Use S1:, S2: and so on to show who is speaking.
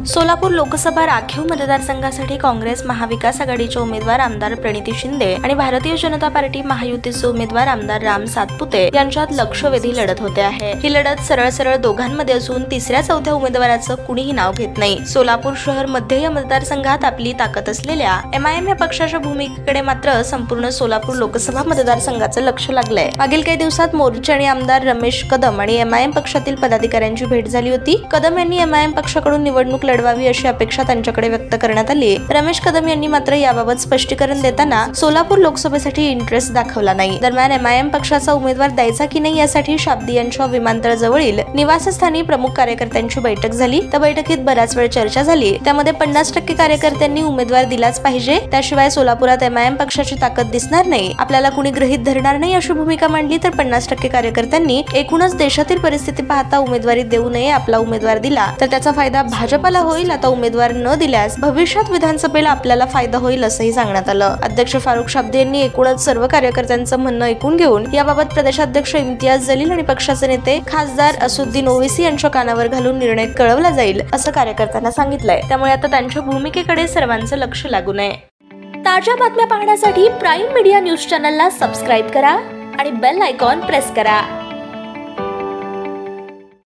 S1: सोलापूर लोकसभा राखीव मतदारसंघासाठी काँग्रेस महाविकास आघाडीचे उमेदवार आमदार प्रणिती शिंदे आणि भारतीय जनता पार्टी महायुतीचे उमेदवार आमदार राम सातपुते यांच्यात लक्षवेधी लढत होते आहे। ही लढत सरळ दोघांमध्ये असून तिसऱ्या चौथ्या उमेदवाराचं कुणीही नाव घेत नाही। सोलापूर शहर मध्ये या मतदारसंघात आपली ताकद असलेल्या MIM या पक्षाच्या भूमिकेकडे मात्र संपूर्ण सोलापूर लोकसभा मतदारसंघाचं लक्ष लागलंय। मागील काही दिवसात मोर्चे आणि आमदार रमेश कदम आणि MIM पक्षातील पदाधिकाऱ्यांची भेट झाली होती। कदम यांनी MIM पक्षाकडून निवडणूक लढवावी अशी अपेक्षा त्यांच्याकडे व्यक्त करण्यात आली। रमेश कदम यांनी मात्र याबाबत स्पष्टीकरण देताना सोलापूर लोकसभेसाठी इंटरेस्ट दाखवला नाही। दरम्यान MIM पक्षाचा उमेदवार द्यायचा की नाही यासाठी शाब्दी यांच्या विमानतळाजवळील निवासस्थानी प्रमुख कार्यकर्त्यांची बैठक झाली। त्या बैठकीत बराच वेळ चर्चा झाली। त्यामध्ये 50% कार्यकर्त्यांनी उमेदवार दिलाच पाहिजे, त्याशिवाय सोलापुरात MIM पक्षाची ताकद दिसणार नाही, आपल्याला कुणी गृहीत धरणार नाही अशी भूमिका मांडली। तर 50% कार्यकर्त्यांनी एकूणच देशातील परिस्थिती पाहता उमेदवारी देऊ नये, आपला उमेदवार दिला तर त्याचा फायदा भाजपला होईल, आता उमेदवार न दिल्यास भविष्यात विधानसभेला आपल्याला फायदा होईल असंही सांगण्यात आलं। अध्यक्ष फारुख शाब्दी यांनी एकूणच सर्व कार्यकर्त्यांचं म्हणणं ऐकून घेऊन याबाबत प्रदेशाध्यक्ष इम्तियाज जलील आणि पक्षाचे नेते खासदार असुद्दीन ओवेसी यांच्या कानावर घालून निर्णय कळवला जाईल असं कार्यकर्त्यांना सांगितलंय। त्यामुळे आता त्यांच्या भूमिकेकडे सर्वांचं लक्ष लागून आहे। ताज्या बातम्या पाहण्यासाठी प्राईम मीडिया न्यूज चॅनलला सबस्क्राईब करा आणि बेल आयकॉन प्रेस करा।